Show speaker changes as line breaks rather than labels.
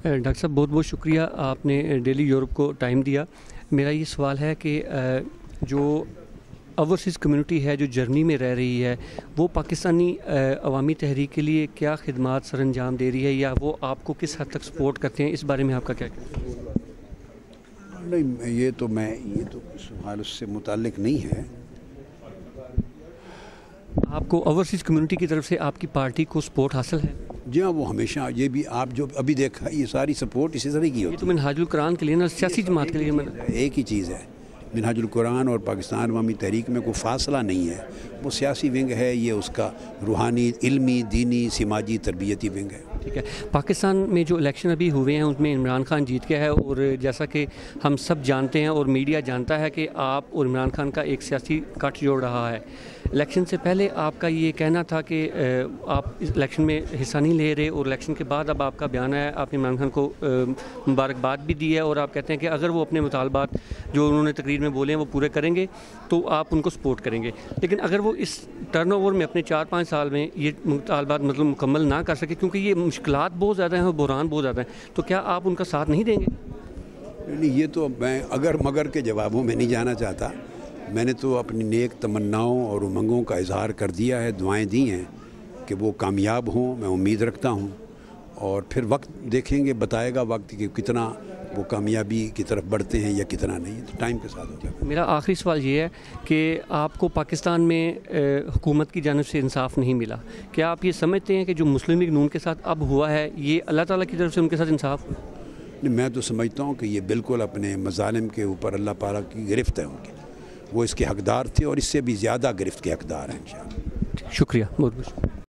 Doctor साहब, बहुत बहुत शुक्रिया, आपने डेली यूरोप को टाइम दिया। मेरा ये सवाल है कि जो ओवरसीज़ कम्युनिटी है जो जर्मनी में रह रही है, वो पाकिस्तानी अवामी तहरीक के लिए क्या खिदमात सर अंजाम दे रही है, या वो आपको किस हद तक सपोर्ट करते हैं? इस बारे में आपका क्या कहना है?
नहीं, ये तो सवाल उससे मुताल्लिक नहीं है।
आपको ओवरसीज़ कम्युनिटी की तरफ से आपकी पार्टी को सपोर्ट हासिल है?
जी हाँ, वो हमेशा, ये भी आप जो अभी देखा, ये सारी सपोर्ट इसी तरह की होती है।
ये तो मिनहाजुल कुरान के लिए ना, सियासी जमात के लिए
एक ही चीज़ है। मिनहाजुल कुरान और पाकिस्तान अवामी तहरीक में कोई फासला नहीं है। वो सियासी विंग है, ये उसका रूहानी, इल्मी, दीनी, समाजी, तरबियती विंग है।
ठीक है। पाकिस्तान में जो इलेक्शन अभी हुए हैं उसमें इमरान खान जीत गया है, और जैसा कि हम सब जानते हैं और मीडिया जानता है कि आप और इमरान खान का एक सियासी कट जोड़ रहा है। इलेक्शन से पहले आपका ये कहना था कि आप इस इलेक्शन में हिस्सा नहीं ले रहे, और इलेक्शन के बाद अब आपका बयान है, आपने इमरान खान को मुबारकबाद भी दी है, और आप कहते हैं कि अगर वो अपने मुतालबात जो उन्होंने तकरीर में बोले हैं वो पूरे करेंगे तो आप उनको सपोर्ट करेंगे। लेकिन अगर वो इस टर्नओवर में अपने 4-5 साल में ये मुतालबात मतलब मुकम्मल ना कर सके, क्योंकि ये मुश्किलात बहुत ज़्यादा हैं और बुहरान बहुत ज़्यादा हैं, तो क्या आप उनका साथ नहीं देंगे?
नहीं, ये तो मैं अगर मगर के जवाबों में नहीं जाना चाहता। मैंने तो अपनी नेक तमन्नाओं और उमंगों का इजहार कर दिया है, दुआएं दी हैं कि वो कामयाब हों। मैं उम्मीद रखता हूं, और फिर वक्त देखेंगे, बताएगा वक्त कि कितना वो कामयाबी की तरफ बढ़ते हैं या कितना नहीं। तो टाइम के साथ होता है।
मेरा आखिरी सवाल ये है कि आपको पाकिस्तान में हुकूमत की जानिब से इंसाफ नहीं मिला। क्या आप ये समझते हैं कि जो मुस्लिम लीग नून के साथ अब हुआ है, ये अल्लाह ताला की तरफ से उनके साथ इंसाफ?
नहीं, मैं तो समझता हूँ कि ये बिल्कुल अपने मज़ालिम के ऊपर अल्लाह पाक की गिरफ्त है उनकी। वो इसके हकदार थे और इससे भी ज़्यादा गिरफ्त के हकदार हैं।
शुक्रिया, बहुत बहुत।